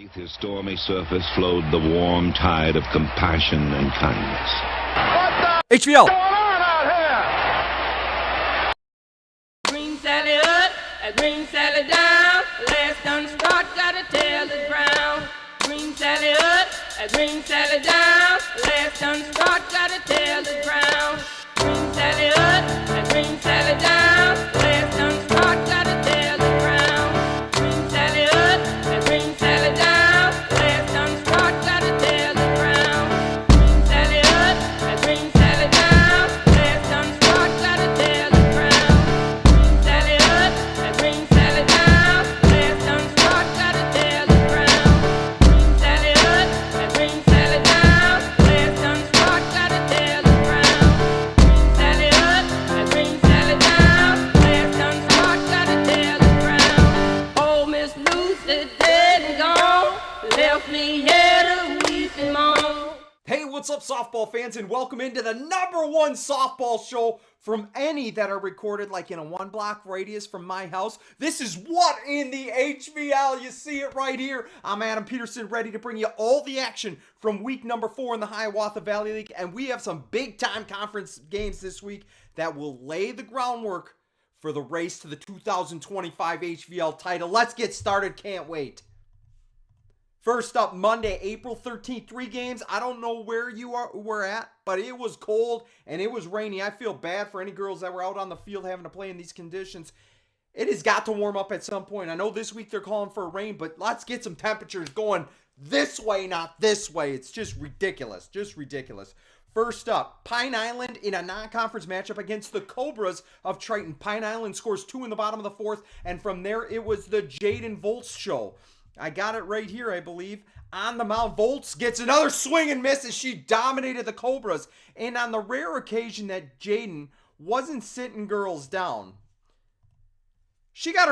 Beneath his stormy surface flowed the warm tide of compassion and kindness. HVL. Going on out here? Green Sally up, a green Sally down. Last done start, gotta tell the ground. Green Sally up, a green Sally down. Last done start, gotta tell the ground. Green Sally up, a green Sally down. Last done start, gotta tell the ground. Green Sally up, a green Sally down. Last done start, gotta tell the ground. Green Sally up, a green Sally down. Last done start, gotta tell the ground. Green Sally up, a green Sally down. Last done start, gotta tell the ground. Green Sally up, a green Sally down. Last done start, gotta tell the ground. Green Sally up, a green Sally down. Last done start, gotta tell the ground. Oh, Miss Lucy dead and gone, left me here to weep and moan. Hey, what's up, softball fans, and welcome into the #1 softball show from any that are recorded like in a 1-block radius from my house. This is What in the HVL. You see it right here. I'm Adam Peterson, ready to bring you all the action from week number 4 in the Hiawatha Valley League, and we have some big-time conference games this week that will lay the groundwork for the race to the 2025 HVL title. Let's get started. Can't wait. First up, Monday, April 13th, 3 games. I don't know where you were at, but it was cold and it was rainy. I feel bad for any girls that were out on the field having to play in these conditions. It has got to warm up at some point. I know this week they're calling for rain, but let's get some temperatures going this way, not this way. It's just ridiculous, First up, Pine Island in a non-conference matchup against the Cobras of Triton. Pine Island scores 2 in the bottom of the 4th, and from there it was the Jaden Volts show. I got it right here, I believe. On the mound, Volts gets another swing and miss as she dominated the Cobras. And on the rare occasion that Jaden wasn't sitting girls down, she got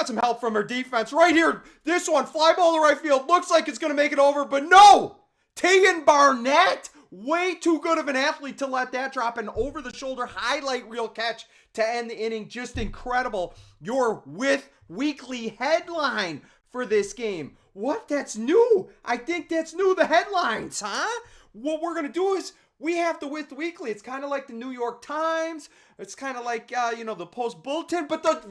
some help from her defense. Right here, this one, fly ball to right field. Looks like it's going to make it over, but no! Tegan Barnett, way too good of an athlete to let that drop. An over-the-shoulder highlight reel catch to end the inning. Just incredible. Your With Weekly headline for this game. What? That's new. I think that's new. The headlines, huh? What we're going to do is we have the With Weekly. It's kind of like the New York Times. It's kind of like, the Post Bulletin, but the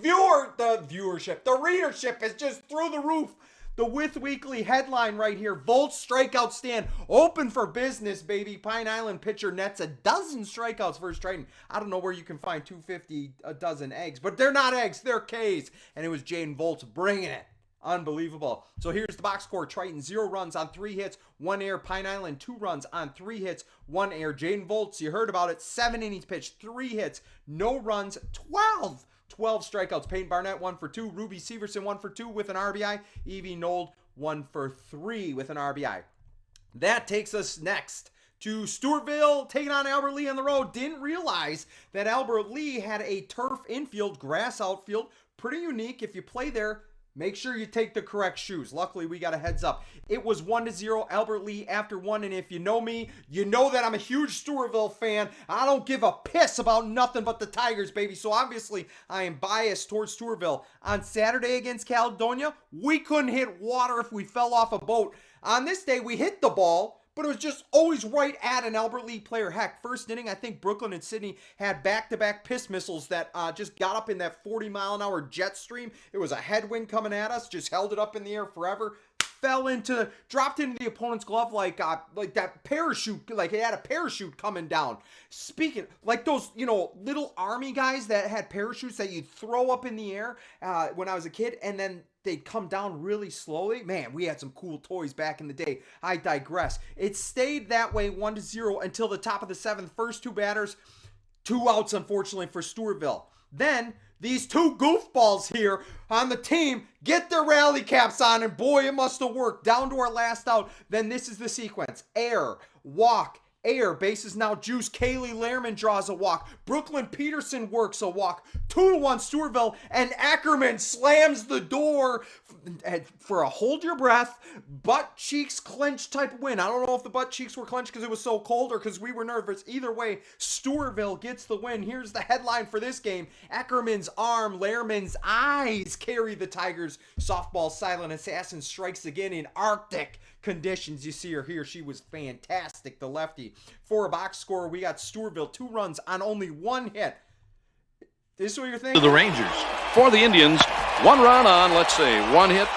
readership is just through the roof. The With Weekly headline right here. Volts strikeout stand open for business, baby. Pine Island pitcher nets a dozen strikeouts versus Triton. I don't know where you can find 250 a dozen eggs, but they're not eggs, they're K's. And it was Jaden Volts bringing it. Unbelievable. So here's the box score. Triton 0 runs on 3 hits, 1 error. Pine Island 2 runs on 3 hits, 1 error. Jaden Volts, you heard about it. 7 innings pitched, 3 hits, no runs, 12 strikeouts. Peyton Barnett 1 for 2. Ruby Severson 1 for 2 with an RBI. Evie Nold 1 for 3 with an RBI. That takes us next to Stewartville taking on Albert Lea on the road. Didn't realize that Albert Lea had a turf infield, grass outfield. Pretty unique. If you play there, make sure you take the correct shoes. Luckily, we got a heads up. It was 1-0, Albert Lea after 1, and if you know me, you know that I'm a huge Stewartville fan. I don't give a piss about nothing but the Tigers, baby, so obviously I am biased towards Stewartville. On Saturday against Caledonia, we couldn't hit water if we fell off a boat. On this day, we hit the ball, but it was just always right at an Albert Lea player. Heck, first inning, I think Brooklyn and Sydney had back-to-back piss missiles that just got up in that 40-mile-an-hour jet stream. It was a headwind coming at us, just held it up in the air forever. Dropped into the opponent's glove like that parachute, like it had a parachute coming down. Speaking, like those, little army guys that had parachutes that you'd throw up in the air when I was a kid, and then they'd come down really slowly. Man, we had some cool toys back in the day. I digress. It stayed that way 1-0 until the top of the 7th. First 2 batters, 2 outs, unfortunately, for Stewartville. Then these 2 goofballs here on the team get their rally caps on, and boy, it must have worked. Down to our last out. Then this is the sequence. Air, walk, air, bases now juice. Kaylee Lehrman draws a walk. Brooklyn Peterson works a walk. 2-1 Stewartville, and Ackerman slams the door for a hold your breath, butt cheeks clenched type of win. I don't know if the butt cheeks were clenched because it was so cold or because we were nervous. Either way, Stewartville gets the win. Here's the headline for this game. Eckerman's arm, Lehrman's eyes carry the Tigers. Softball silent assassin strikes again in Arctic conditions. You see her here. She was fantastic, the lefty. For a box score, we got Stewartville 2 runs on only 1 hit. This is what you're thinking? To the Rangers. For the Indians, 1 run on, let's see, 1 hit.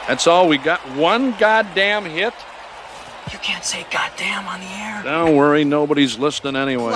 That's all we got. 1 goddamn hit. You can't say goddamn on the air. Don't worry, nobody's listening anyway.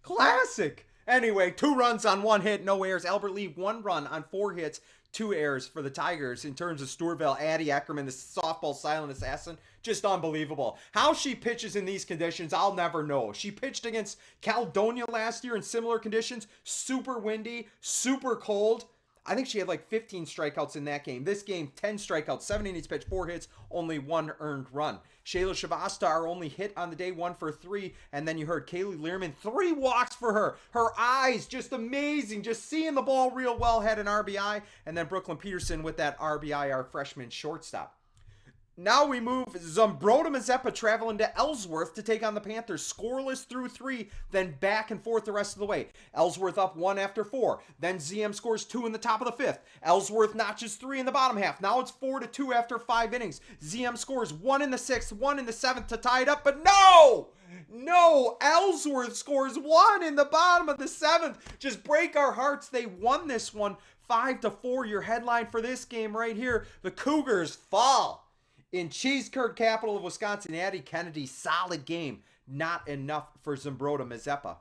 Classic. Anyway, 2 runs on 1 hit, no errors. Albert Lea, 1 run on 4 hits, 2 errors for the Tigers. In terms of Stewartville, Addie Eckerman, the softball silent assassin, just unbelievable. How she pitches in these conditions, I'll never know. She pitched against Caledonia last year in similar conditions, super windy, super cold. I think she had like 15 strikeouts in that game. This game, 10 strikeouts, 7 innings pitched, 4 hits, only 1 earned run. Shayla Shavasta, our only hit on the day, 1 for 3. And then you heard Kaylee Learman, 3 walks for her. Her eyes, just amazing. Just seeing the ball real well, had an RBI. And then Brooklyn Peterson with that RBI, our freshman shortstop. Now we move Zumbrota-Mazeppa traveling to Ellsworth to take on the Panthers. Scoreless through 3, then back and forth the rest of the way. Ellsworth up 1 after 4. Then ZM scores 2 in the top of the 5th. Ellsworth notches 3 in the bottom half. Now it's 4-2 after 5 innings. ZM scores 1 in the 6th, 1 in the 7th to tie it up, but no! Ellsworth scores 1 in the bottom of the 7th. Just break our hearts. They won this one 5-4. Your headline for this game right here, the Cougars fall. In Cheese Curd, capital of Wisconsin, Addie Kennedy, solid game. Not enough for Zumbrota-Mazeppa.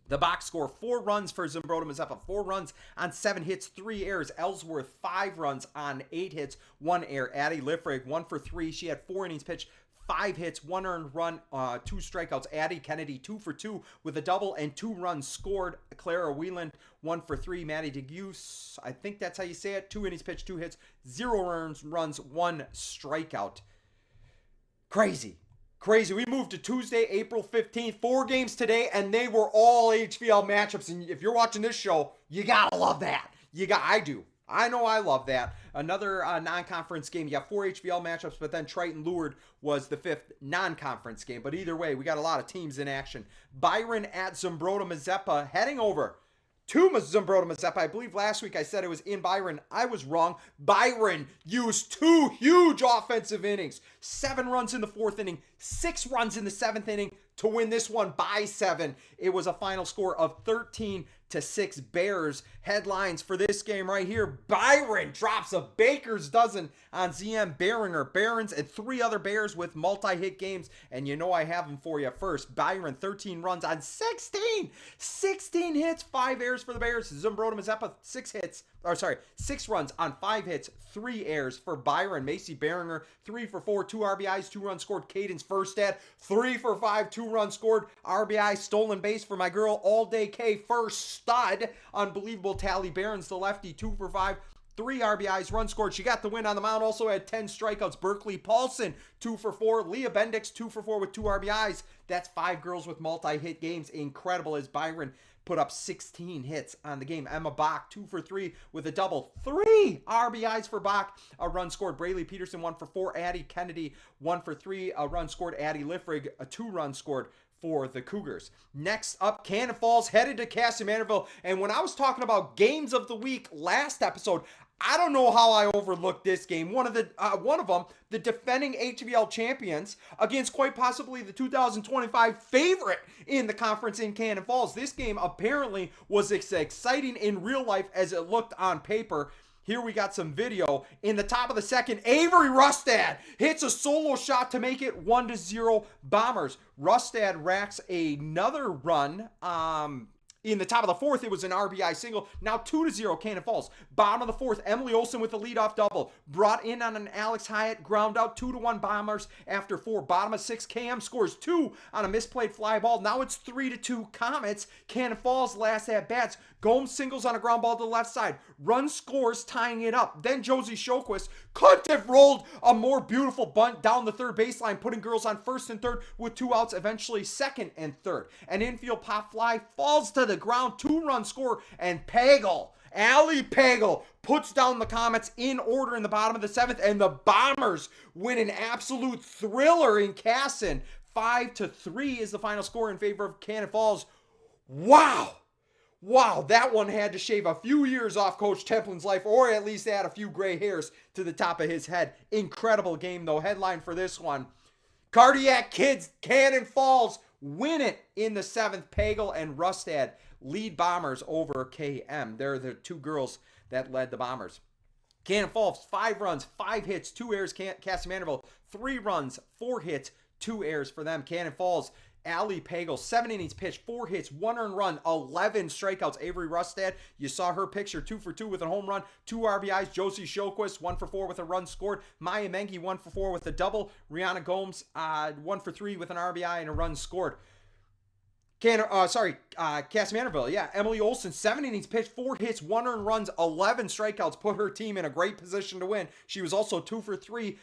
The box score, 4 runs for Zumbrota-Mazeppa. 4 runs on 7 hits, 3 errors. Ellsworth, 5 runs on 8 hits, 1 error. Addie Liffrig, 1 for 3. She had 4 innings pitched, 5 hits, 1 earned run, 2 strikeouts. Addie Kennedy, 2 for 2 with a double and 2 runs scored. Clara Wieland, 1 for 3. Maddie DeGuse, I think that's how you say it. 2 innings pitched, 2 hits, 0 earned runs, 1 strikeout. Crazy. We moved to Tuesday, April 15th. 4 games today, and they were all HVL matchups. And if you're watching this show, you gotta love that. I do. I know I love that. Another non-conference game. You got 4 HVL matchups, but then Triton Lourdes was the 5th non-conference game. But either way, we got a lot of teams in action. Byron at Zumbrota-Mazeppa heading over to Zumbrota-Mazeppa. I believe last week I said it was in Byron. I was wrong. Byron used 2 huge offensive innings. 7 runs in the 4th inning, 6 runs in the 7th inning to win this one by 7. It was a final score of 13-6 Bears. Headlines for this game right here. Byron drops a baker's dozen on ZM Barons and 3 other Bears with multi-hit games. And you know I have them for you. First, Byron, 13 runs on 16 hits, 5 errors for the Bears. Zumbrota-Mazeppa, 6 runs on 5 hits, 3 errors for Byron. Macy Beringer, 3 for 4, 2 RBIs, 2 runs scored. Cadence Firstad, 3 for 5, 2 runs scored. RBI, stolen base for my girl All Day K, first stud. Unbelievable tally. Barron's the lefty, 2 for 5. 3 RBIs, run scored. She got the win on the mound. Also had 10 strikeouts. Berkeley Paulson, 2 for 4. Leah Bendix, 2 for 4 with 2 RBIs. That's 5 girls with multi-hit games. Incredible as Byron put up 16 hits on the game. Emma Bach, 2 for 3 with a double. 3 RBIs for Bach. A run scored. Braylee Peterson, 1 for 4. Addie Kennedy, 1 for 3. A run scored. Addie Liffrig, a 2 run scored for the Cougars. Next up, Cannon Falls headed to Kasson-Mantorville. And when I was talking about games of the week last episode, I don't know how I overlooked this game. One of them, the defending HVL champions against quite possibly the 2025 favorite in the conference in Cannon Falls. This game apparently was as exciting in real life as it looked on paper. Here we got some video. In the top of the 2nd, Avery Rustad hits a solo shot to make it 1-0 Bombers. Rustad racks another run. In the top of the 4th, it was an RBI single. Now 2-0 Cannon Falls. Bottom of the 4th, Emily Olsen with the leadoff double. Brought in on an Alex Hyatt ground out. 2-1 Bombers after 4. Bottom of 6, KM scores 2 on a misplayed fly ball. Now it's 3-2 Comets. Cannon Falls last at bats. Gomes singles on a ground ball to the left side. Run scores tying it up. Then Josie Shoquist couldn't have rolled a more beautiful bunt down the 3rd baseline, putting girls on 1st and 3rd with 2 outs, eventually 2nd and 3rd. An infield pop fly falls to the ground, 2-run score, and Pagel Allie Pagel puts down the Comets in order in the bottom of the 7th, and the Bombers win an absolute thriller in Kasson. 5-3 is the final score in favor of Cannon Falls. Wow, that one had to shave a few years off Coach Templin's life, or at least add a few gray hairs to the top of his head. Incredible game, though. Headline for this one: Cardiac Kids, Cannon Falls win it in the 7th. Pagel and Rustad lead Bombers over KM. They're the two girls that led the Bombers. Cannon Falls, 5 runs, 5 hits, 2 errors. Kasson-Mantorville, 3 runs, 4 hits, 2 errors for them. Cannon Falls, Allie Pagel, 7 innings pitched, 4 hits, 1 earned run, 11 strikeouts. Avery Rustad, you saw her picture, 2 for 2 with a home run, 2 RBIs. Josie Showquist, 1 for 4 with a run scored. Maya Mengi, 1 for 4 with a double. Rihanna Gomes, 1 for 3 with an RBI and a run scored. Kasson-Mantorville, yeah. Emily Olson, 7 innings pitched, 4 hits, 1 earned runs, 11 strikeouts, put her team in a great position to win. She was also 2 for 3,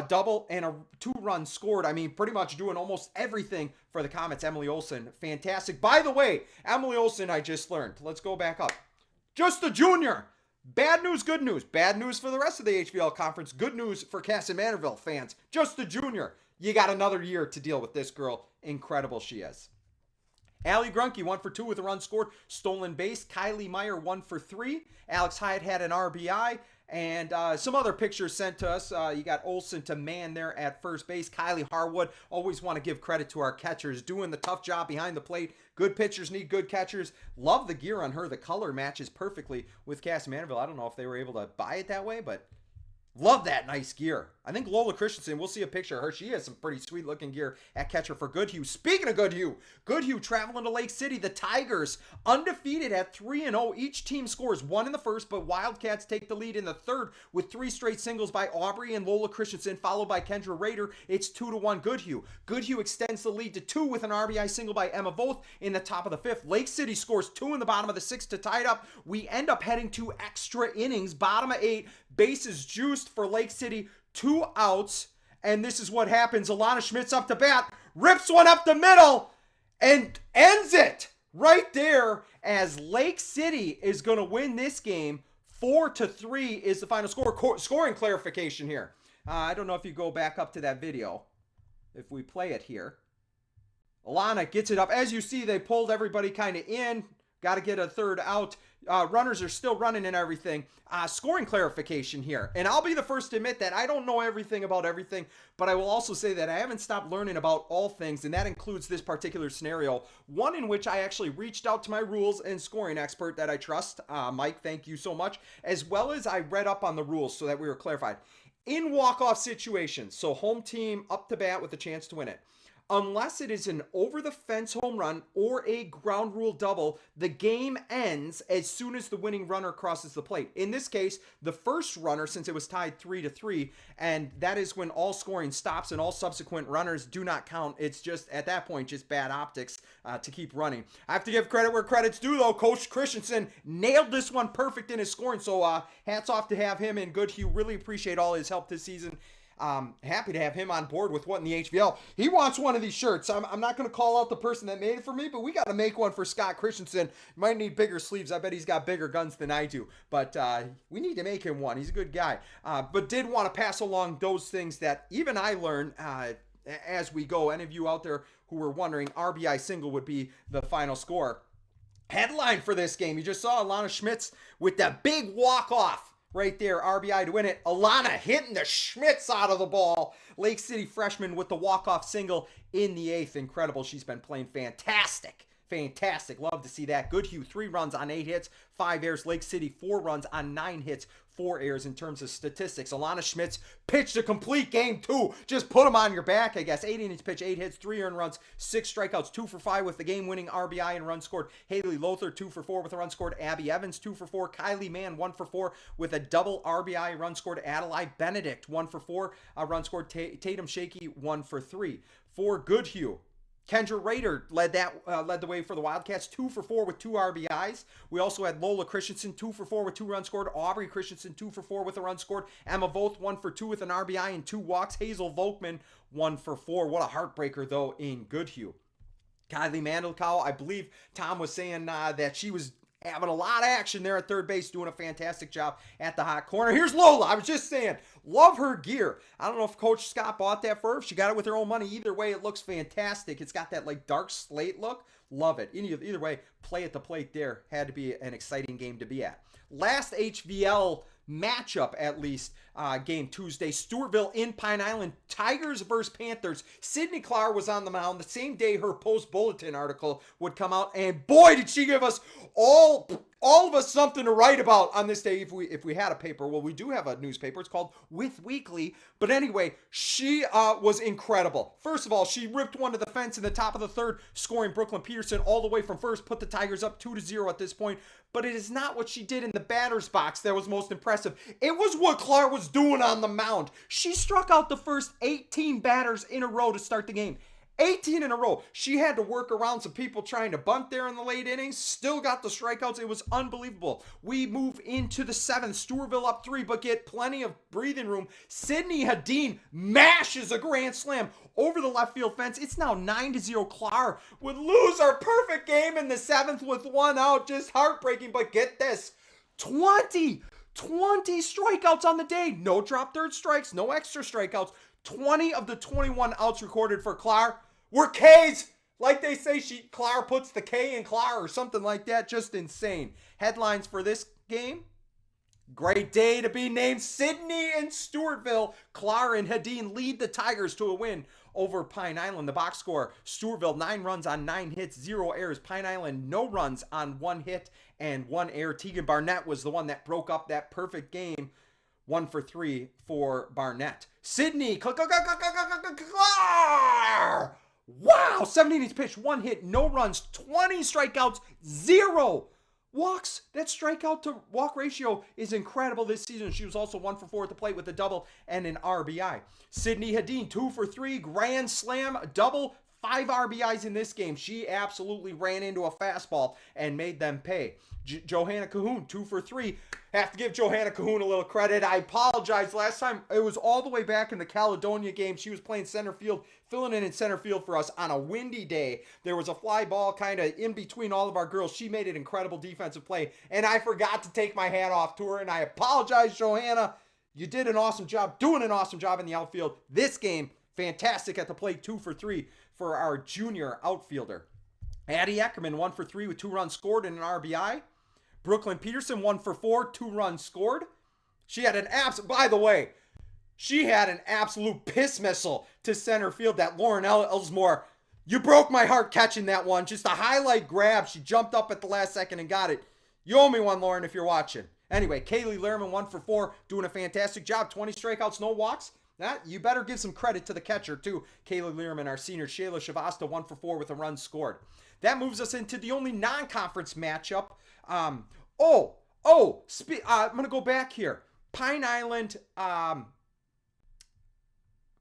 double and a 2-run scored. I mean, pretty much doing almost everything for the Comets. Emily Olson, fantastic. By the way, Emily Olson, I just learned. Let's go back up. Just a junior. Bad news, good news. Bad news for the rest of the HVL conference. Good news for Kasson-Mantorville fans. Just a junior. You got another year to deal with this girl. Incredible she is. Allie Grunke, 1 for 2 with a run scored. Stolen base. Kylie Meyer, 1 for 3. Alex Hyatt had an RBI. And some other pictures sent to us. You got Olson to man there at first base. Kylie Harwood, always want to give credit to our catchers, doing the tough job behind the plate. Good pitchers need good catchers. Love the gear on her. The color matches perfectly with Kasson-Mantorville. I don't know if they were able to buy it that way, but love that nice gear. I think Lola Christensen, we'll see a picture of her. She has some pretty sweet looking gear at catcher for Goodhue. Speaking of Goodhue traveling to Lake City. The Tigers undefeated at 3-0. Each team scores 1 in the first, but Wildcats take the lead in the third with 3 straight singles by Aubrey and Lola Christensen, followed by Kendra Rader. It's 2-1 Goodhue. Goodhue extends the lead to 2 with an RBI single by Emma Voth in the top of the 5th. Lake City scores 2 in the bottom of the 6th to tie it up. We end up heading to extra innings. Bottom of 8, bases juiced for Lake City. 2 outs, and this is what happens. Alana Schmitz up to bat, rips one up the middle, and ends it right there as Lake City is going to win this game. 4-3 is the final score. Scoring clarification here. I don't know if you go back up to that video. If we play it here. Alana gets it up. As you see, they pulled everybody kind of in. Got to get a third out. Runners are still running and everything. Scoring clarification here. And I'll be the first to admit that I don't know everything about everything, but I will also say that I haven't stopped learning about all things, and that includes this particular scenario. One in which I actually reached out to my rules and scoring expert that I trust. Mike, thank you so much. As well as I read up on the rules so that we were clarified. In walk-off situations, so home team up to bat with a chance to win it. Unless it is an over-the-fence home run or a ground rule double, the game ends as soon as the winning runner crosses the plate. In this case, the first runner, since it was tied 3-3, and that is when all scoring stops and all subsequent runners do not count. It's just, at that point, just bad optics to keep running. I have to give credit where credit's due, though. Coach Christensen nailed this one perfect in his scoring, so hats off to have him in Goodhue. Really appreciate all his help this season. Happy to have him on board with what in the HVL. He wants one of these shirts. I'm not going to call out the person that made it for me, but we got to make one for Scott Christensen. Might need bigger sleeves. I bet he's got bigger guns than I do. But we need to make him one. He's a good guy. But did want to pass along those things that even I learned as we go. Any of you out there who were wondering, RBI single would be the final score. Headline for this game. You just saw Alana Schmitz with that big walk-off. Right there, RBI to win it. Alana hitting the Schmitz out of the ball. Lake City freshman with the walk-off single in the 8th. Incredible. She's been playing fantastic. Fantastic. Love to see that. Goodhue, 3 runs on 8 hits, 5 errors. Lake City, 4 runs on 9 hits, 4 errors in terms of statistics. Alana Schmitz pitched a complete game, too. Just put him on your back, I guess. 8 innings pitch, 8 hits, 3 earned runs, 6 strikeouts, 2 for 5 with the game-winning RBI and run scored. Haley Lothar, 2 for 4 with a run scored. Abby Evans, 2 for 4. Kylie Mann, 1 for 4 with a double RBI run scored. Adelaide Benedict, 1 for 4, run scored. Tatum Shaky, 1 for 3. For Goodhue, Kendra Rader led the way for the Wildcats, 2 for 4 with 2 RBIs. We also had Lola Christensen, 2 for 4 with 2 runs scored. Aubrey Christensen, 2 for 4 with a run scored. Emma Voth, 1 for 2 with an RBI and 2 walks. Hazel Volkman, 1 for 4. What a heartbreaker, though, in Goodhue. Kylie Mandelkow, I believe Tom was saying that she was having a lot of action there at third base, doing a fantastic job at the hot corner. Here's Lola. I was just saying, love her gear. I don't know if Coach Scott bought that for her, if she got it with her own money. Either way, it looks fantastic. It's got that like dark slate look. Love it. Either way, play at the plate there. Had to be an exciting game to be at. Last HVL matchup, at least, game Tuesday. Stewartville in Pine Island. Tigers versus Panthers. Sydney Clark was on the mound the same day her post-bulletin article would come out. And boy, did she give us all of us something to write about on this day if we had a paper. Well, we do have a newspaper. It's called With Weekly. But anyway, she was incredible. First of all, she ripped one to the fence in the top of the third, scoring Brooklyn Peterson all the way from first, put the Tigers up 2-0 at this point. But it is not what she did in the batter's box that was most impressive. It was what Clark was doing on the mound. She struck out the first 18 batters in a row to start the game. 18 in a row. She had to work around some people trying to bunt there in the late innings. Still got the strikeouts. It was unbelievable. We move into the seventh. Stewartville up 3, but get plenty of breathing room. Sydney Hadeen mashes a grand slam over the left field fence. It's now 9-0. Clark would lose our perfect game in the seventh with 1 out. Just heartbreaking, but get this. 20 strikeouts on the day. No drop third strikes, no extra strikeouts. 20 of the 21 outs recorded for Clark were K's. Like they say, Clark puts the K in Clark or something like that. Just insane. Headlines for this game. Great day to be named Sydney and Stewartville. Clark and Hadeen lead the Tigers to a win over Pine Island. The box score, Stewartville 9 runs on 9 hits, 0 errors. Pine Island no runs on 1 hit and 1 error. Tegan Barnett was the one that broke up that perfect game. 1 for 3 for Barnett. Sydney, wow, 17 innings pitched, 1 hit, no runs, 20 strikeouts, 0 walks. That strikeout to walk ratio is incredible this season. She was also 1 for 4 at the plate with a double and an RBI. Sydney Hadeen, 2 for 3, grand slam, double, 5 RBIs in this game. She absolutely ran into a fastball and made them pay. Johanna Cahoon, 2 for 3. Have to give Johanna Cahoon a little credit. I apologize. Last time, it was all the way back in the Caledonia game. She was playing center field, filling in center field for us on a windy day. There was a fly ball kind of in between all of our girls. She made an incredible defensive play, and I forgot to take my hat off to her, and I apologize, Johanna. You did an awesome job, doing an awesome job in the outfield. This game, fantastic at the plate, 2 for 3 for our junior outfielder. Addie Eckerman, 1 for 3 with 2 runs scored and an RBI. Brooklyn Peterson, 1 for 4, 2 runs scored. She had an absolute piss missile to center field. That Lauren Ellsworth, you broke my heart catching that one. Just a highlight grab. She jumped up at the last second and got it. You owe me one, Lauren, if you're watching. Anyway, Kaylee Lehrman, 1 for 4, doing a fantastic job. 20 strikeouts, no walks. You better give some credit to the catcher, too. Kaylee Lehrman, our senior. Shayla Shavasta, 1 for 4 with a run scored. That moves us into the only non-conference matchup. I'm going to go back here. Pine Island,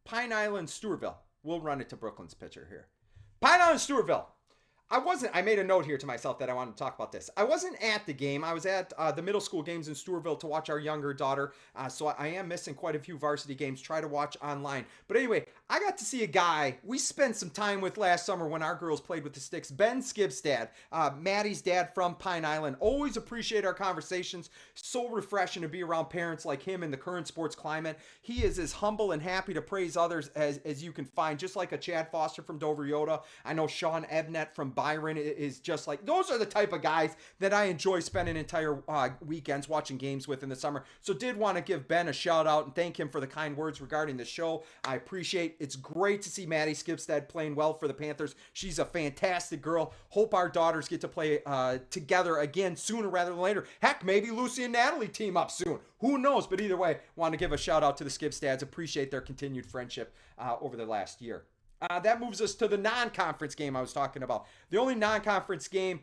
Stewartville. We'll run it to Brooklyn's pitcher here. Pine Island, Stewartville. I made a note here to myself that I wanted to talk about this. I wasn't at the game. I was at the middle school games in Stewartville to watch our younger daughter. So I am missing quite a few varsity games. Try to watch online. But anyway, I got to see a guy we spent some time with last summer when our girls played with the Sticks. Ben Skibstad, Maddie's dad from Pine Island. Always appreciate our conversations. So refreshing to be around parents like him in the current sports climate. He is as humble and happy to praise others as you can find. Just like a Chad Foster from Dover Yoda. I know Sean Ebnett from Byron is just like, those are the type of guys that I enjoy spending entire weekends watching games with in the summer. So did want to give Ben a shout out and thank him for the kind words regarding the show. I appreciate. It's great to see Maddie Skibstad playing well for the Panthers. She's a fantastic girl. Hope our daughters get to play together again sooner rather than later. Heck, maybe Lucy and Natalie team up soon. Who knows? But either way, want to give a shout out to the Skibstads. Appreciate their continued friendship over the last year. That moves us to the non-conference game I was talking about. The only non-conference game,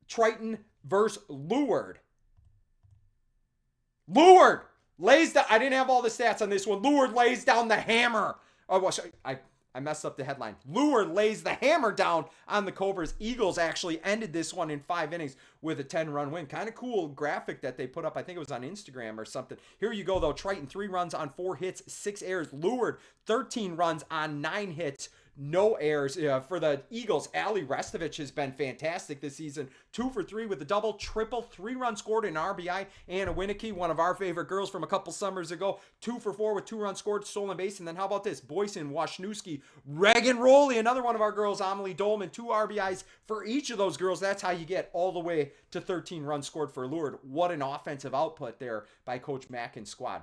Triton versus Lourdes. Lourdes lays down, I didn't have all the stats on this one. Lourdes lays down the hammer. Oh, well, I messed up the headline. Lourdes lays the hammer down on the Cobras. Eagles actually ended this one in 5 innings with a 10-run win. Kind of cool graphic that they put up. I think it was on Instagram or something. Here you go, though. Triton, 3 runs on 4 hits, 6 errors. Lourdes, 13 runs on 9 hits, no errors. For the Eagles, Ali Restovich has been fantastic this season. 2 for 3 with a double, triple, 3 runs scored in RBI. Anna Winicky, one of our favorite girls from a couple summers ago, 2 for 4 with 2 runs scored, stolen base. And then how about this? Boyson, Wasniewski, Regan Rowley, another one of our girls, Amelie Dolman, 2 RBIs for each of those girls. That's how you get all the way to 13 runs scored for Lourdes. What an offensive output there by Coach Mack and squad.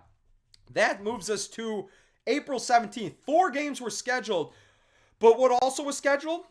That moves us to April 17th. 4 games were scheduled, but what also was scheduled?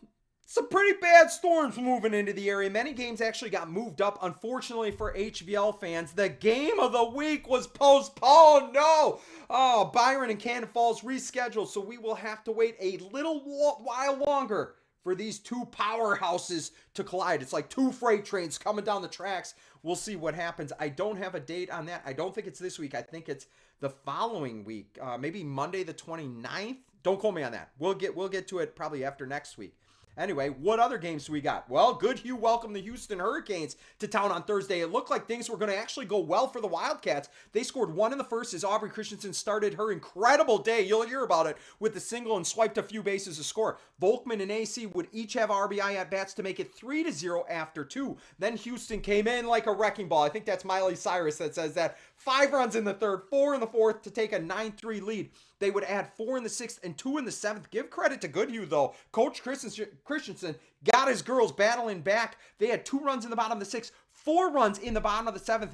Some pretty bad storms moving into the area. Many games actually got moved up. Unfortunately for HVL fans, the game of the week was postponed. No! Oh, Byron and Cannon Falls rescheduled, so we will have to wait a little while longer for these 2 powerhouses to collide. It's like 2 freight trains coming down the tracks. We'll see what happens. I don't have a date on that. I don't think it's this week. I think it's the following week, maybe Monday the 29th. Don't quote me on that. We'll get to it probably after next week. Anyway, what other games do we got? Well, Goodhue welcomed the Houston Hurricanes to town on Thursday. It looked like things were going to actually go well for the Wildcats. They scored 1 in the first as Aubrey Christensen started her incredible day. You'll hear about it with the single and swiped a few bases to score. Volkman and AC would each have RBI at bats to make it 3-0 after 2. Then Houston came in like a wrecking ball. I think that's Miley Cyrus that says that. 5 runs in the third, 4 in the fourth to take a 9-3 lead. They would add 4 in the 6th and 2 in the 7th. Give credit to Goodhue, though. Coach Christensen got his girls battling back. They had 2 runs in the bottom of the 6th, 4 runs in the bottom of the 7th.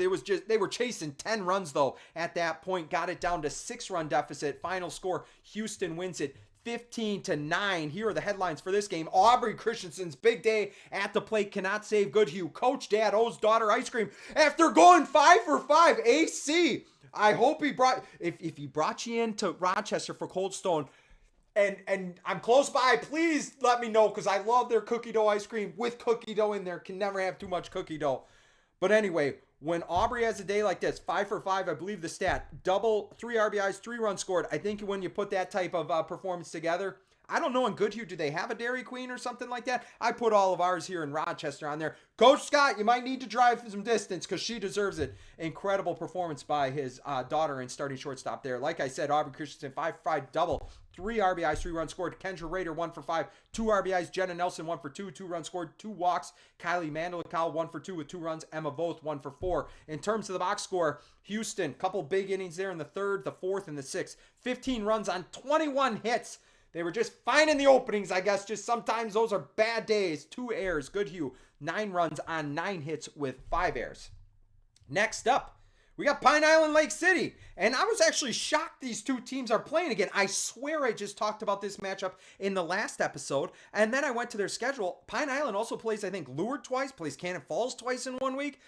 They were chasing 10 runs, though, at that point. Got it down to 6-run deficit. Final score, Houston wins it 15-9. Here are the headlines for this game. Aubrey Christensen's big day at the plate cannot save Goodhue. Coach Dad owes daughter ice cream after going 5 for 5. AC, I hope if he brought you into Rochester for Cold Stone and I'm close by, please let me know, because I love their cookie dough ice cream with cookie dough in there. Can never have too much cookie dough. But anyway, when Aubrey has a day like this, 5 for 5, I believe the stat, double, 3 RBIs, 3 runs scored. I think when you put that type of performance together, I don't know in Goodhue, do they have a Dairy Queen or something like that? I put all of ours here in Rochester on there. Coach Scott, you might need to drive some distance because she deserves it. Incredible performance by his daughter and starting shortstop there. Like I said, Aubrey Christensen, 5 for 5 double, 3 RBIs, 3 runs scored. Kendra Rader, 1 for 5, 2 RBIs. Jenna Nelson, 1 for 2, 2 runs scored, 2 walks. Kylie Mandelical, 1 for 2 with 2 runs. Emma Voth, 1 for 4. In terms of the box score, Houston, couple big innings there in the 3rd, the 4th, and the 6th. 15 runs on 21 hits. They were just fine in the openings, I guess. Just sometimes those are bad days. 2 errors. Goodhue, 9 runs on 9 hits with 5 errors. Next up, we got Pine Island Lake City. And I was actually shocked these 2 teams are playing again. I swear I just talked about this matchup in the last episode. And then I went to their schedule. Pine Island also plays, I think, Lourdes twice, plays Cannon Falls twice in 1 week.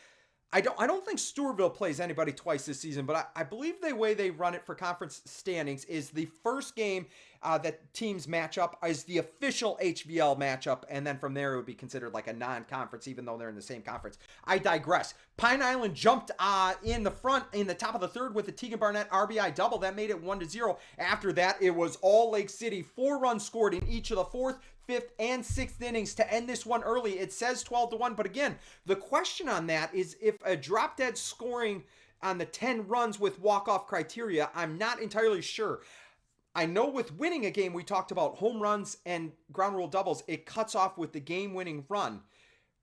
I don't think Stewartville plays anybody twice this season, but I believe the way they run it for conference standings is the first game that teams match up is the official HVL matchup, and then from there it would be considered like a non-conference, even though they're in the same conference. I digress. Pine Island jumped in the front in the top of the 3rd with the Tegan Barnett RBI double. That made it 1-0. After that, it was all Lake City. 4 runs scored in each of the 4th, 5th, and 6th innings to end this one early. It says 12-1, but again, the question on that is if a drop-dead scoring on the 10 runs with walk-off criteria, I'm not entirely sure. I know with winning a game, we talked about home runs and ground rule doubles. It cuts off with the game-winning run.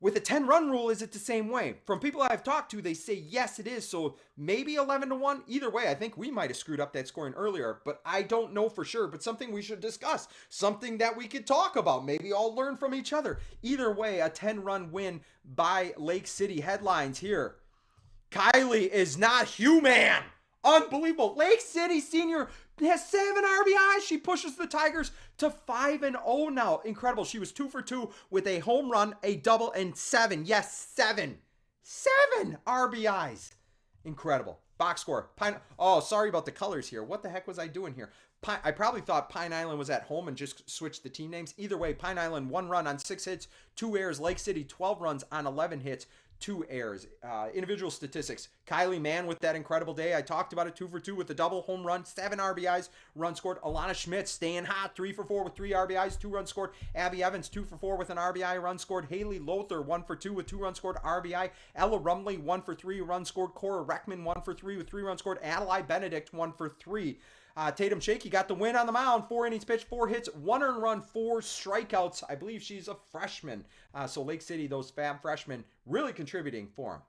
With the 10-run rule, is it the same way? From people I've talked to, they say yes, it is. So maybe 11-1. Either way, I think we might have screwed up that scoring earlier, but I don't know for sure. But something we should discuss, something that we could talk about. Maybe all learn from each other. Either way, a 10-run win by Lake City. Headlines here. Kylie is not human. Unbelievable. Lake City senior has 7 RBIs. She pushes the Tigers to 5-0 now. Incredible. She was 2 for 2 with a home run, a double, and 7. Yes, 7. 7 RBIs. Incredible. Box score. Oh, sorry about the colors here. What the heck was I doing here? I probably thought Pine Island was at home and just switched the team names. Either way, Pine Island 1 run on 6 hits, 2 errors. Lake City 12 runs on 11 hits, 2 errors. Individual statistics. Kylie Mann with that incredible day. I talked about it. 2 for 2 with a double, home run, 7 RBIs, run scored. Alana Schmidt staying hot. 3 for 4 with 3 RBIs, 2 runs scored. Abby Evans 2 for 4 with an RBI, run scored. Haley Lothar 1 for 2 with 2 runs scored, RBI. Ella Rumley 1 for 3, run scored. Cora Reckman 1 for 3 with 3 runs scored. Adelaide Benedict 1 for 3. Tatum Shaky got the win on the mound. 4 innings pitched, 4 hits, 1 earned run, 4 strikeouts. I believe she's a freshman. So Lake City, those fab freshmen, really contributing for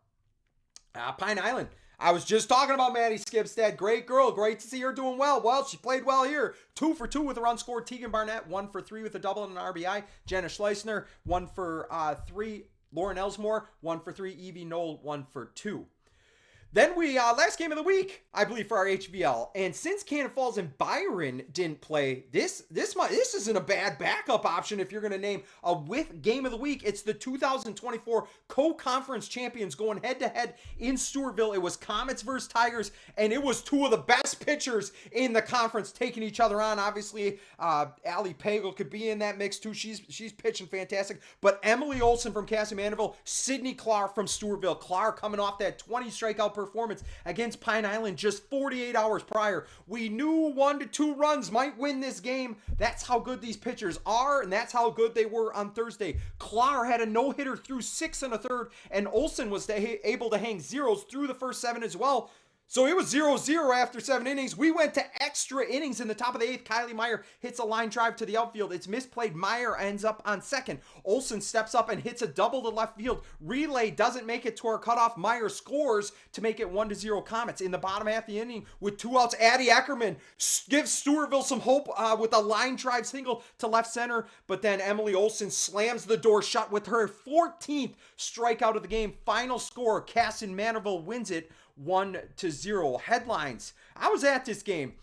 them. Pine Island. I was just talking about Maddie Skibstad. Great girl. Great to see her doing well. Well, she played well here. 2 for 2 with a run scored. Tegan Barnett, 1 for 3 with a double and an RBI. Jenna Schleisner, 1 for 3. Lauren Elsmore, 1 for 3. Evie Knoll, 1 for 2. Then we, last game of the week, I believe, for our HVL. And since Cannon Falls and Byron didn't play, this isn't a bad backup option if you're going to name a with game of the week. It's the 2024 co-conference champions going head-to-head in Stewartville. It was Comets versus Tigers, and it was 2 of the best pitchers in the conference taking each other on. Obviously, Allie Pagel could be in that mix, too. She's pitching fantastic. But Emily Olson from Kasson-Mantorville, Sydney Clark from Stewartville. Clark coming off that 20 strikeout performance against Pine Island just 48 hours prior. We knew 1 to 2 runs might win this game. That's how good these pitchers are, and that's how good they were on Thursday. Clark had a no-hitter through 6 1/3, and Olson was able to hang zeros through the first 7 as well. So it was 0-0 after 7 innings. We went to extra innings in the top of the 8th. Kylie Meyer hits a line drive to the outfield. It's misplayed. Meyer ends up on second. Olson steps up and hits a double to left field. Relay doesn't make it to our cutoff. Meyer scores to make it 1-0 Comets. In the bottom half of the inning with 2 outs, Addie Eckerman gives Stewartville some hope with a line drive single to left center. But then Emily Olson slams the door shut with her 14th strikeout of the game. Final score, Kasson-Mantorville wins it 1-0. Headlines. I was at this game.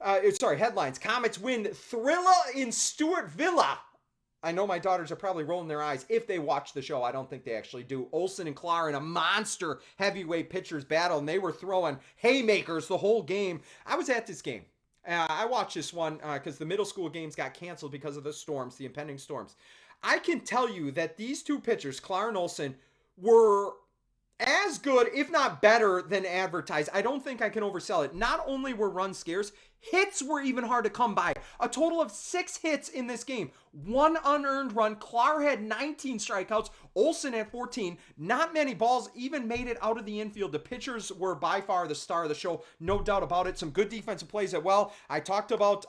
Headlines. Comets win Thrilla in Stewartville. I know my daughters are probably rolling their eyes if they watch the show. I don't think they actually do. Olson and Clark in a monster heavyweight pitchers battle, and they were throwing haymakers the whole game. I was at this game. I watched this one because the middle school games got canceled because of the storms, the impending storms. I can tell you that these 2 pitchers, Clark and Olson, were as good, if not better, than advertised. I don't think I can oversell it. Not only were runs scarce, hits were even hard to come by. A total of 6 hits in this game. 1 unearned run. Clark had 19 strikeouts. Olson had 14. Not many balls even made it out of the infield. The pitchers were by far the star of the show. No doubt about it. Some good defensive plays as well. I talked about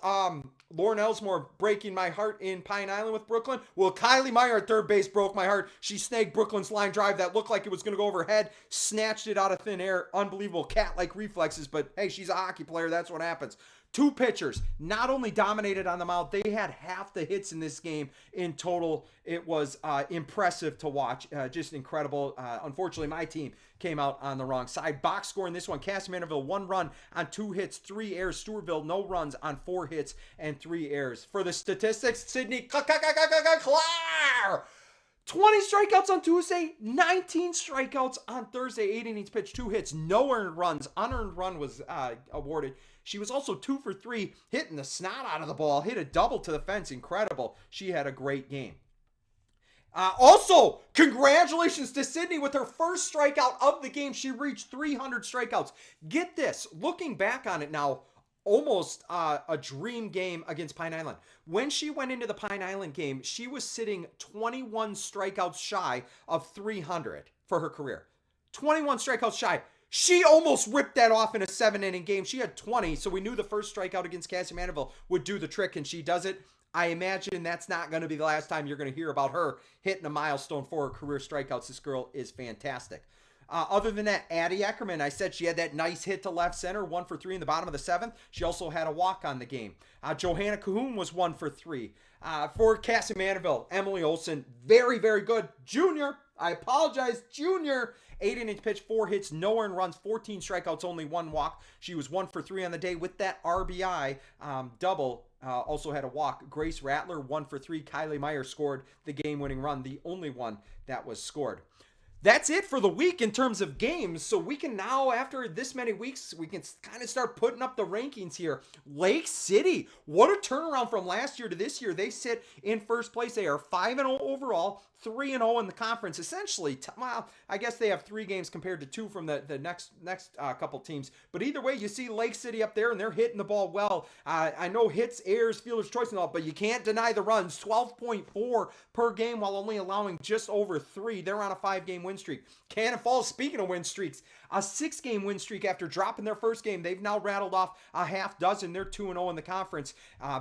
Lauren Elsmore breaking my heart in Pine Island with Brooklyn. Well, Kylie Meyer at third base broke my heart. She snagged Brooklyn's line drive that looked like it was going to go over her head. Snatched it out of thin air. Unbelievable cat-like reflexes. But hey, she's a hockey player. That's what happens. 2 pitchers not only dominated on the mound, they had half the hits in this game in total. It was impressive to watch, just incredible. Unfortunately, my team came out on the wrong side. Box score in this one, Kasson-Mantorville 1 run on 2 hits, 3 errors. Stewartville no runs on 4 hits and 3 errors. For the statistics, Sydney Clark. 20 strikeouts on Tuesday, 19 strikeouts on Thursday, 8 innings pitched, 2 hits, no earned runs. Unearned run was awarded. She was also 2 for 3, hitting the snot out of the ball, hit a double to the fence. Incredible. She had a great game. Also, congratulations to Sydney with her first strikeout of the game. She reached 300 strikeouts. Get this, looking back on it now, almost a dream game against Pine Island. When she went into the Pine Island game, she was sitting 21 strikeouts shy of 300 for her career. 21 strikeouts shy. She almost ripped that off in a 7-inning game. She had 20, so we knew the first strikeout against Kasson-Mantorville would do the trick, and she does it. I imagine that's not going to be the last time you're going to hear about her hitting a milestone for her career strikeouts. This girl is fantastic. Other than that, Addie Eckerman, I said she had that nice hit to left center, 1 for 3 in the bottom of the 7th. She also had a walk on the game. Johanna Cahoon was 1 for 3. For Kasson-Mantorville, Emily Olson, very, very good. Junior, 8 innings pitched, 4 hits, no earned runs, 14 strikeouts, only 1 walk. She was 1 for 3 on the day with that RBI double. Also had a walk. Grace Rattler, 1 for 3. Kylie Meyer scored the game-winning run, the only one that was scored. That's it for the week in terms of games. So we can now, after this many weeks, we can kind of start putting up the rankings here. Lake City, what a turnaround from last year to this year. They sit in first place. They are 5-0 overall, 3-0 in the conference. Essentially, well, I guess they have 3 games compared to 2 from the next couple teams. But either way, you see Lake City up there, and they're hitting the ball well. I know hits, errors, fielder's choice and all, but you can't deny the runs. 12.4 per game while only allowing just over 3. They're on a 5-game win streak. Cannon Falls, speaking of win streaks, a 6-game win streak after dropping their first game. They've now rattled off a half dozen. They're 2-0 in the conference.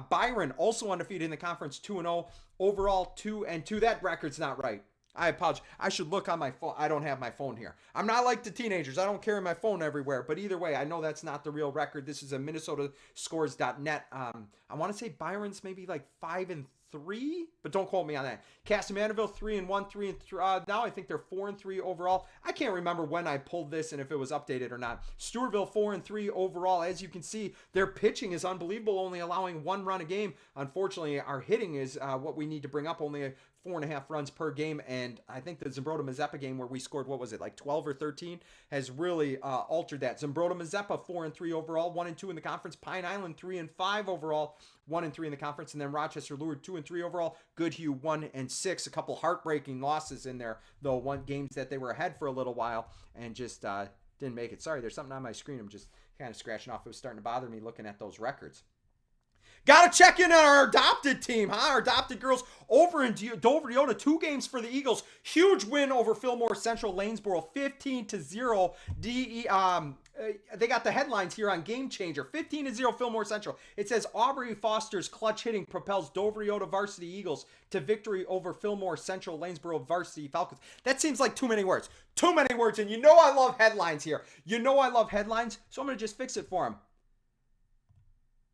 Byron also undefeated in the conference, 2-0. Overall, 2-2. That record's not right. I apologize. I should look on my phone. I don't have my phone here. I'm not like the teenagers. I don't carry my phone everywhere. But either way, I know that's not the real record. This is a MinnesotaScores.net. I want to say Byron's maybe like 5-3, but don't quote me on that. Kasson-Mantorville 3-1, 3-3. Now I think they're 4-3 overall. I can't remember when I pulled this and if it was updated or not. Stewartville 4-3 overall. As you can see, their pitching is unbelievable, only allowing 1 run a game. Unfortunately, our hitting is what we need to bring up, only 4.5 runs per game. And I think the Zumbrota-Mazeppa game where we scored, what was it, like 12 or 13, has really altered that. Zumbrota-Mazeppa 4-3 overall, 1-2 in the conference. Pine Island 3-5 overall, 1-3 in the conference. And then Rochester, Lourdes 2-3 overall. Goodhue 1-6. A couple heartbreaking losses in there, though, games that they were ahead for a little while and just didn't make it. Sorry, there's something on my screen I'm just kind of scratching off. It was starting to bother me looking at those records. Got to check in on our adopted team, huh? Our adopted girls over in Dover-Yoda. 2 games for the Eagles. Huge win over Fillmore Central Lanesboro, 15-0. They got the headlines here on Game Changer. 15-0 Fillmore Central. It says Aubrey Foster's clutch hitting propels Dover-Yoda varsity Eagles to victory over Fillmore Central Lanesboro varsity Falcons. That seems like too many words. Too many words, and you know I love headlines here. You know I love headlines, so I'm going to just fix it for them.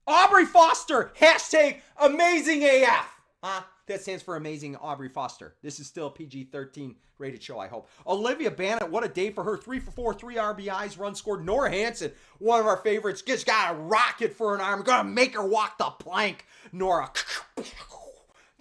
Aubrey Foster, hashtag amazing AF. That stands for amazing Aubrey Foster. This is still a PG-13 rated show, I hope. Olivia Bannett, what a day for her. 3 for 4, 3 RBIs, run scored. Nora Hansen, one of our favorites, just got a rocket for an arm. Gonna make her walk the plank. Nora.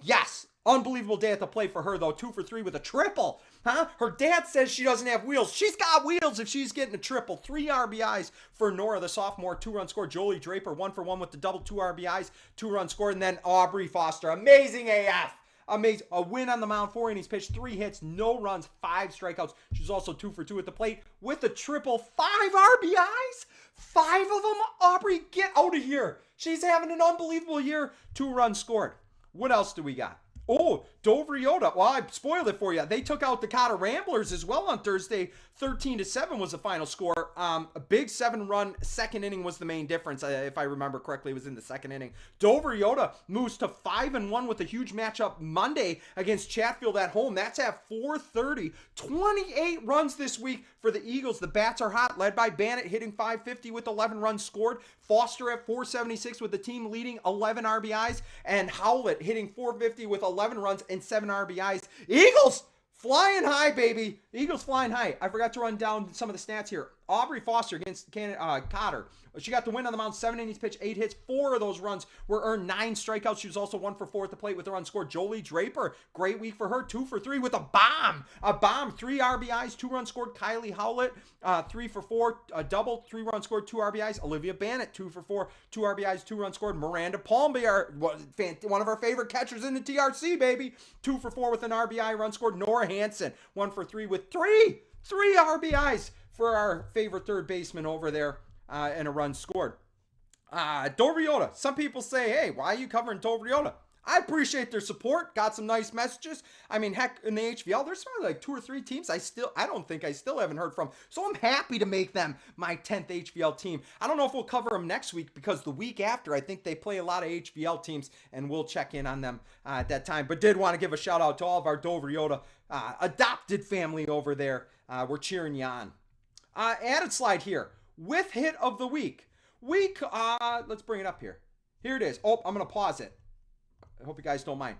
Yes. Unbelievable day at the plate for her, though. 2 for 3 with a triple. Her dad says she doesn't have wheels. She's got wheels if she's getting a triple. 3 RBIs for Nora, the sophomore. 2-run score. Jolie Draper, 1 for 1 with the double. 2 RBIs, 2-run score. And then Aubrey Foster. Amazing AF. Amazing. A win on the mound, 4 innings pitched, 3 hits, no runs, 5 strikeouts. She's also 2 for 2 at the plate with a triple. 5 RBIs? 5 of them? Aubrey, get out of here. She's having an unbelievable year. 2 runs scored. What else do we got? Oh, Dover-Yoda. Well, I spoiled it for you. They took out the Cotta Ramblers as well on Thursday. 13-7 was the final score. A big 7-run second inning was the main difference. If I remember correctly, it was in the second inning. Dover-Yoda moves to 5-1 with a huge matchup Monday against Chatfield at home. That's at 4:30. 28 runs this week for the Eagles. The bats are hot, led by Bannett hitting .550 with 11 runs scored. Foster at .476 with the team leading 11 RBIs. And Howlett hitting .450 with 11 runs and 7 RBIs. Eagles flying high, baby. Eagles flying high. I forgot to run down some of the stats here. Aubrey Foster against Cotter. She got the win on the mound, 7 innings pitched, 8 hits. 4 of those runs were earned, 9 strikeouts. She was also 1 for 4 at the plate with a run scored. Jolie Draper, great week for her, 2 for 3 with a bomb. 3 RBIs, 2 runs scored. Kylie Howlett, 3 for 4, a double, 3 runs scored, 2 RBIs. Olivia Bannett, 2 for 4, 2 RBIs, 2 runs scored. Miranda Palmby, one of our favorite catchers in the TRC, baby, 2 for 4 with an RBI, run scored. Nora Hansen, 1 for 3 with 3 RBIs for our favorite third baseman over there. And a run scored. Dover-Yoda. Some people say, hey, why are you covering Dover-Yoda? I appreciate their support. Got some nice messages. I mean, heck, in the HVL, there's probably like 2 or 3 teams I still haven't heard from. So I'm happy to make them my 10th HVL team. I don't know if we'll cover them next week because the week after, I think they play a lot of HVL teams and we'll check in on them at that time. But did want to give a shout out to all of our Dover-Yoda adopted family over there. We're cheering you on. Added slide here. With hit of the week. Let's bring it up here. Here it is. Oh, I'm going to pause it. I hope you guys don't mind.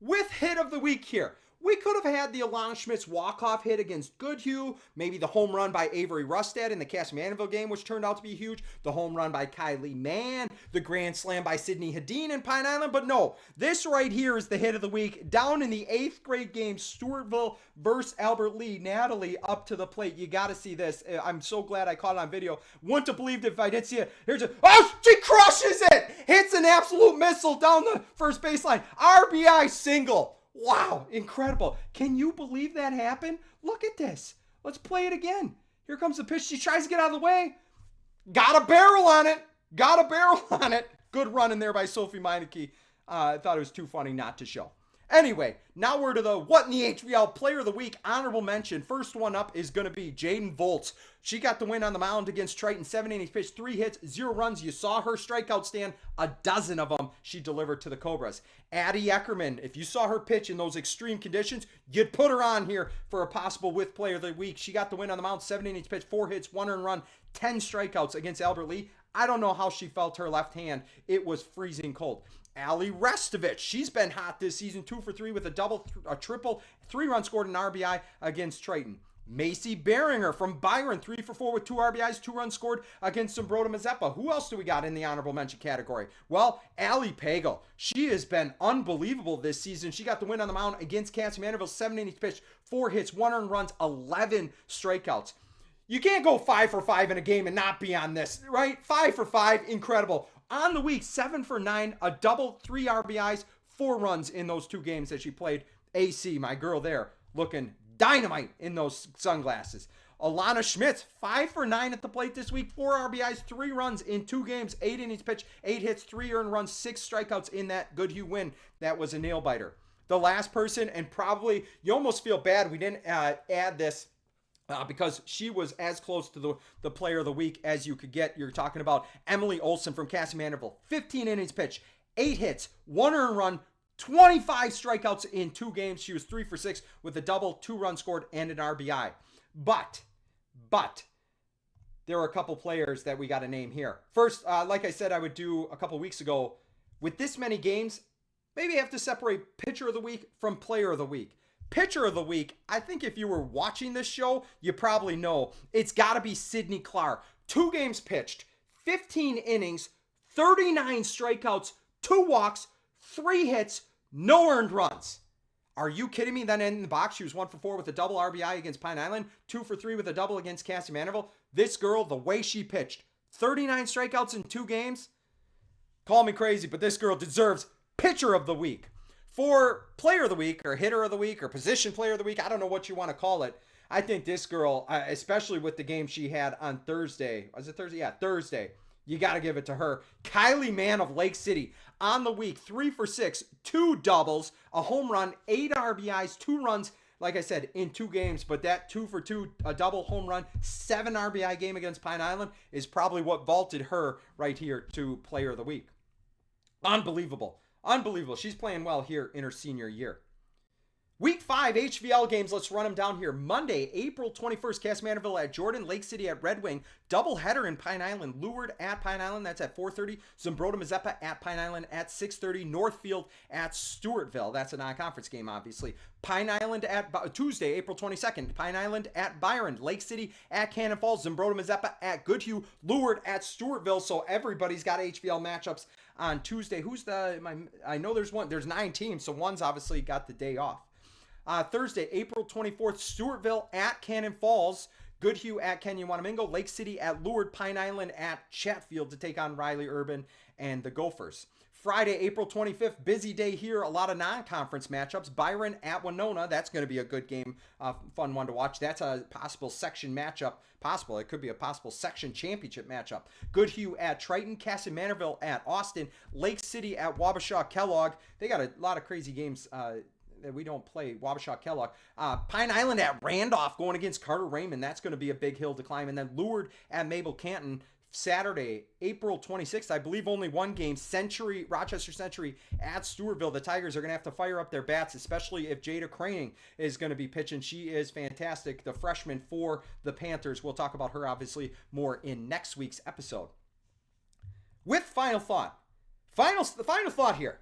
With hit of the week here. We could have had the Alana Schmitz walk-off hit against Goodhue, maybe the home run by Avery Rustad in the Kasson-Mantorville game, which turned out to be huge, the home run by Kylie Mann, the grand slam by Sydney Hedin in Pine Island, but no, this right here is the hit of the week. Down in the 8th grade game, Stewartville versus Albert Lea, Natalie up to the plate. You got to see this. I'm so glad I caught it on video. Wouldn't have believed it if I didn't see it. She crushes it! Hits an absolute missile down the first baseline. RBI single. Wow, incredible. Can you believe that happened? Look at this. Let's play it again. Here comes the pitch. She tries to get out of the way. Got a barrel on it. Good run in there by Sophie Meineke. I thought it was too funny not to show. Anyway, now we're to the What in the HVL Player of the Week honorable mention. First one up is going to be Jaden Volz. She got the win on the mound against Triton. 7 innings pitched, 3 hits, 0 runs. You saw her strikeout stand, a dozen of them she delivered to the Cobras. Addie Eckerman, if you saw her pitch in those extreme conditions, you'd put her on here for a possible with Player of the Week. She got the win on the mound. 7 innings pitched, 4 hits, 1 earned run, 10 strikeouts against Albert Lea. I don't know how she felt her left hand. It was freezing cold. Ali Restovich, she's been hot this season, 2 for 3 with a double, a triple, 3 runs scored in RBI against Triton. Macy Beringer from Byron, 3 for 4 with 2 RBIs, 2 runs scored against Zumbrota-Mazeppa. Who else do we got in the honorable mention category? Well, Allie Pagel. She has been unbelievable this season. She got the win on the mound against Kasson-Mantorville, 7 innings pitched, 4 hits, 1 earned runs, 11 strikeouts. You can't go 5 for 5 in a game and not be on this, right? 5 for 5, incredible. On the week, 7 for 9, a double, 3 RBIs, 4 runs in those 2 games that she played. AC, my girl there, looking dynamite in those sunglasses. Alana Schmitz, 5 for 9 at the plate this week, 4 RBIs, 3 runs in 2 games, 8 innings pitched, 8 hits, 3 earned runs, 6 strikeouts in that Goodhue win. That was a nail biter. The last person, and probably you almost feel bad we didn't add this, because she was as close to the player of the week as you could get. You're talking about Emily Olson from Kasson-Mantorville. 15 innings pitched, 8 hits, 1 earned run, 25 strikeouts in 2 games. She was 3 for 6 with a double, 2 runs scored, and an RBI. But, there are a couple players that we got to name here. First, like I said I would do a couple weeks ago, with this many games, maybe you have to separate pitcher of the week from player of the week. Pitcher of the week, I think if you were watching this show, you probably know it's got to be Sydney Clark. 2 games pitched, 15 innings, 39 strikeouts, 2 walks, 3 hits, no earned runs. Are you kidding me? Then in the box, she was 1 for 4 with a double RBI against Pine Island, 2 for 3 with a double against Kasson-Mantorville. This girl, the way she pitched, 39 strikeouts in 2 games. Call me crazy, but this girl deserves pitcher of the week. For player of the week or hitter of the week or position player of the week, I don't know what you want to call it. I think this girl, especially with the game she had on Thursday. Was it Thursday? Yeah, Thursday. You got to give it to her. Kylie Mann of Lake City on the week, 3 for 6, 2 doubles, a home run, 8 RBIs, 2 runs, like I said, in 2 games. But that 2 for 2, a double home run, 7 RBI game against Pine Island is probably what vaulted her right here to player of the week. Unbelievable. Unbelievable. She's playing well here in her senior year. Week 5 HVL games. Let's run them down here. Monday, April 21st, Kasson-Mantorville at Jordan, Lake City at Red Wing. Doubleheader in Pine Island. Lourdes at Pine Island. That's at 4:30. Zumbrota-Mazeppa at Pine Island at 6:30. Northfield at Stewartville. That's a non-conference game, obviously. Pine Island at Tuesday, April 22nd. Pine Island at Byron. Lake City at Cannon Falls. Zumbrota-Mazeppa at Goodhue. Lourdes at Stewartville. So everybody's got HVL matchups on Tuesday. I know there's 9 teams, so one's obviously got the day off. Thursday, April 24th, Stewartville at Cannon Falls, Goodhue at Kenyon Wanamingo, Lake City at Lourdes, Pine Island at Chatfield to take on Riley Urban and the Gophers. Friday, April 25th, busy day here, a lot of non-conference matchups. Byron at Winona, that's going to be a good game, fun one to watch. That's a possible section matchup. It could be a possible section championship matchup. Goodhue at Triton, Kasson-Mantorville at Austin, Lake City at Wabasha-Kellogg. They got a lot of crazy games that we don't play. Wabasha-Kellogg. Pine Island at Randolph going against Carter Raymond. That's going to be a big hill to climb. And then Lourdes at Mabel Canton. Saturday, April 26th, I believe only one game. Rochester Century at Stewartville. The Tigers are going to have to fire up their bats, especially if Jada Craning is going to be pitching. She is fantastic, the freshman for the Panthers. We'll talk about her, obviously, more in next week's episode. With final thought. The final thought here.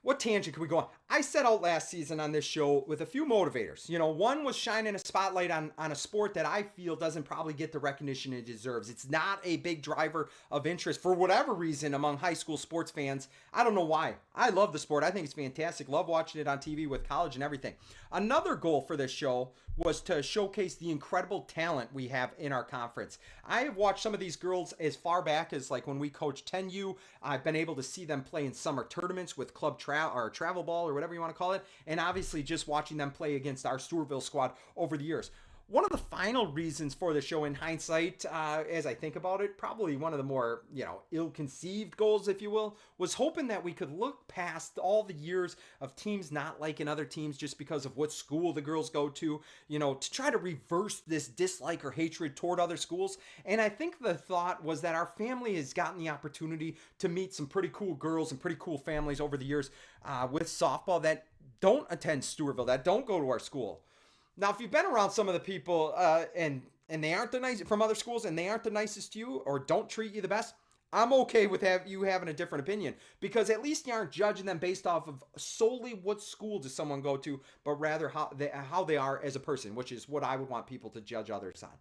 What tangent can we go on? I set out last season on this show with a few motivators. You know, one was shining a spotlight on a sport that I feel doesn't probably get the recognition it deserves. It's not a big driver of interest for whatever reason among high school sports fans. I don't know why. I love the sport. I think it's fantastic. Love watching it on TV with college and everything. Another goal for this show was to showcase the incredible talent we have in our conference. I have watched some of these girls as far back as like when we coached 10U. I've been able to see them play in summer tournaments with club travel ball or whatever you want to call it. And obviously just watching them play against our Stewartville squad over the years. one of the final reasons for the show in hindsight, as I think about it, probably one of the more, ill-conceived goals, if you will, was hoping that we could look past all the years of teams not liking other teams just because of what school the girls go to, to try to reverse this dislike or hatred toward other schools. And I think the thought was that our family has gotten the opportunity to meet some pretty cool girls and pretty cool families over the years with softball that don't attend Stewartville, that don't go to our school. Now, if you've been around some of the people and they aren't the nice from other schools and they aren't the nicest to you or don't treat you the best, I'm okay with you having a different opinion, because at least you aren't judging them based off of solely what school does someone go to, but rather how they are as a person, which is what I would want people to judge others on.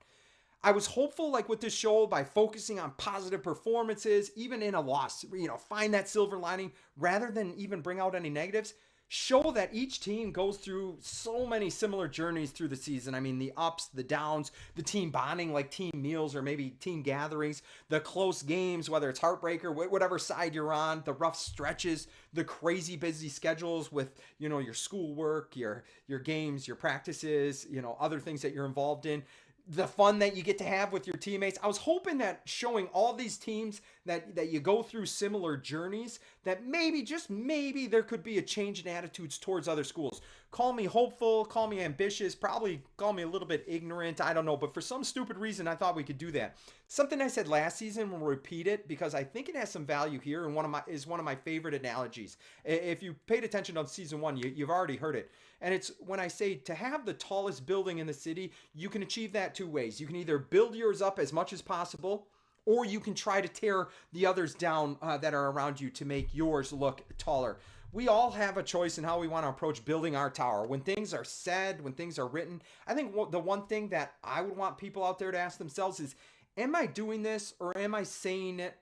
I was hopeful, like with this show, by focusing on positive performances, even in a loss, find that silver lining rather than even bring out any negatives. Show that each team goes through so many similar journeys through the season. I mean, the ups, the downs, the team bonding like team meals or maybe team gatherings, the close games, whether it's heartbreaker, whatever side you're on, the rough stretches, the crazy busy schedules with, your schoolwork, your games, your practices, other things that you're involved in. The fun that you get to have with your teammates. I was hoping that showing all these teams that you go through similar journeys, that maybe, just maybe, there could be a change in attitudes towards other schools. Call me hopeful, call me ambitious, probably call me a little bit ignorant, I don't know, but for some stupid reason, I thought we could do that. Something I said last season, we'll repeat it because I think it has some value here, and one of my favorite analogies. If you paid attention on season 1, you've already heard it. And it's when I say to have the tallest building in the city, you can achieve that 2 ways. You can either build yours up as much as possible, or you can try to tear the others down that are around you to make yours look taller. We all have a choice in how we want to approach building our tower. When things are said, when things are written, I think the one thing that I would want people out there to ask themselves is, am I doing this or am I saying it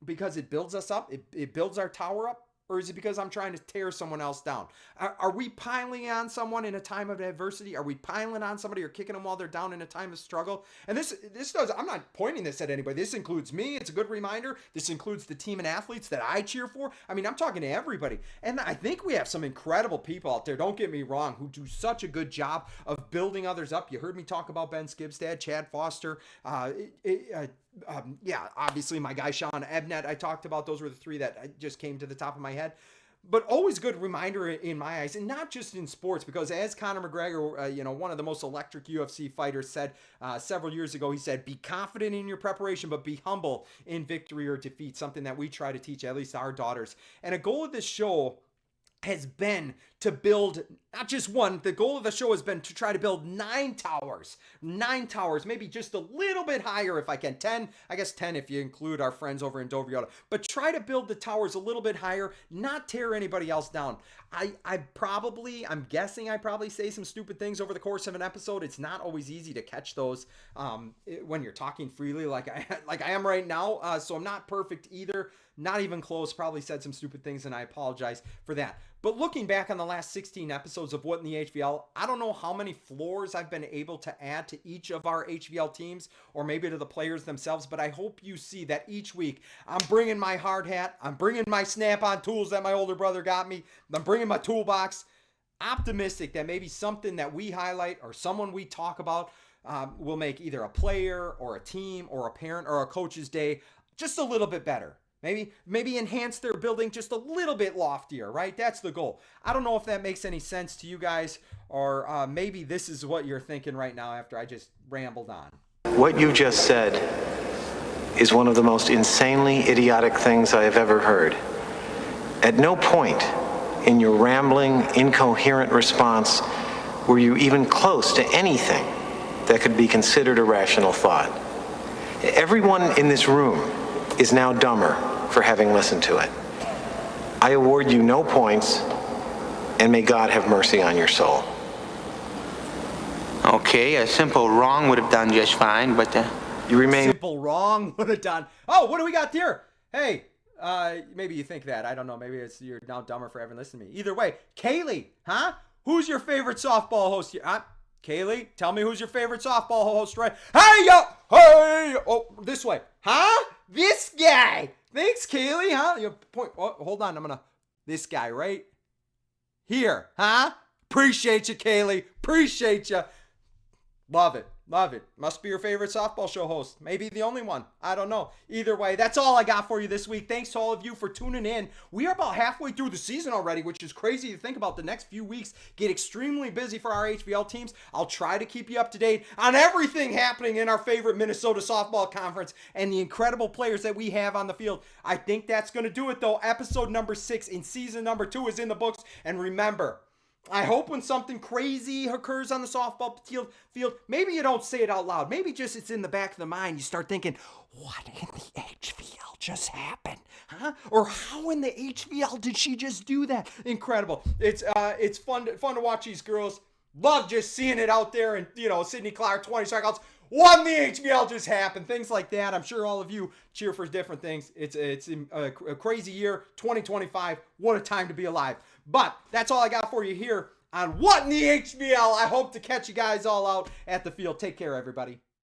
because it builds us up? It builds our tower up? Or is it because I'm trying to tear someone else down? Are we piling on someone in a time of adversity? Are we piling on somebody or kicking them while they're down in a time of struggle? And this does, I'm not pointing this at anybody. This includes me. It's a good reminder. This includes the team and athletes that I cheer for. I mean, I'm talking to everybody. And I think we have some incredible people out there, don't get me wrong, who do such a good job of building others up. You heard me talk about Ben Skibstad, Chad Foster, obviously my guy Sean Ebnet, I talked about. Those were the 3 that just came to the top of my head. But always good reminder in my eyes, and not just in sports, because as Conor McGregor, one of the most electric UFC fighters, said several years ago, he said, be confident in your preparation, but be humble in victory or defeat, something that we try to teach at least our daughters. And a goal of this show has been to build not just one. The goal of the show has been to try to build 9 towers, maybe just a little bit higher if I can. 10, I guess 10 if you include our friends over in Dover, but try to build the towers a little bit higher, not tear anybody else down. I'm guessing I probably say some stupid things over the course of an episode. It's not always easy to catch those when you're talking freely like I am right now. So I'm not perfect either. Not even close. Probably said some stupid things, and I apologize for that. But looking back on the last 16 episodes of What in the HVL, I don't know how many floors I've been able to add to each of our HVL teams, or maybe to the players themselves, but I hope you see that each week I'm bringing my hard hat, I'm bringing my snap-on tools that my older brother got me, I'm bringing my toolbox, optimistic that maybe something that we highlight or someone we talk about will make either a player or a team or a parent or a coach's day just a little bit better. Maybe enhance their building just a little bit loftier, right? That's the goal. I don't know if that makes any sense to you guys, or maybe this is what you're thinking right now after I just rambled on. What you just said is one of the most insanely idiotic things I have ever heard. At no point in your rambling, incoherent response were you even close to anything that could be considered a rational thought. Everyone in this room is now dumber for having listened to it. I award you no points, and may God have mercy on your soul. Okay, a simple wrong would have done just fine, but you remain... Simple wrong would have done. Oh, what do we got here? Hey, maybe you think that. I don't know. Maybe you're now dumber for having listened to me. Either way, Kaylee, huh? Who's your favorite softball host here? Kaylee, tell me who's your favorite softball host, right? Hey, oh, this way. Huh? This guy. Thanks, Kaylee, huh? Hold on, this guy right here, huh? Appreciate you, Kaylee. Appreciate you. Love it. Love it. Must be your favorite softball show host. Maybe the only one. I don't know. Either way, that's all I got for you this week. Thanks to all of you for tuning in. We are about halfway through the season already, which is crazy to think about. The next few weeks get extremely busy for our HVL teams. I'll try to keep you up to date on everything happening in our favorite Minnesota softball conference and the incredible players that we have on the field. I think that's going to do it, though. Episode number 6 in season number 2 is in the books. And remember, I hope when something crazy occurs on the softball field, maybe you don't say it out loud. Maybe just it's in the back of the mind. You start thinking, what in the HVL just happened? Huh? Or how in the HVL did she just do that? Incredible. It's fun to watch these girls. Love just seeing it out there. And, Sydney Clark, 20 strikeouts. What in the HVL just happened? Things like that. I'm sure all of you cheer for different things. It's a crazy year, 2025. What a time to be alive. But that's all I got for you here on What in the HVL. I hope to catch you guys all out at the field. Take care, everybody.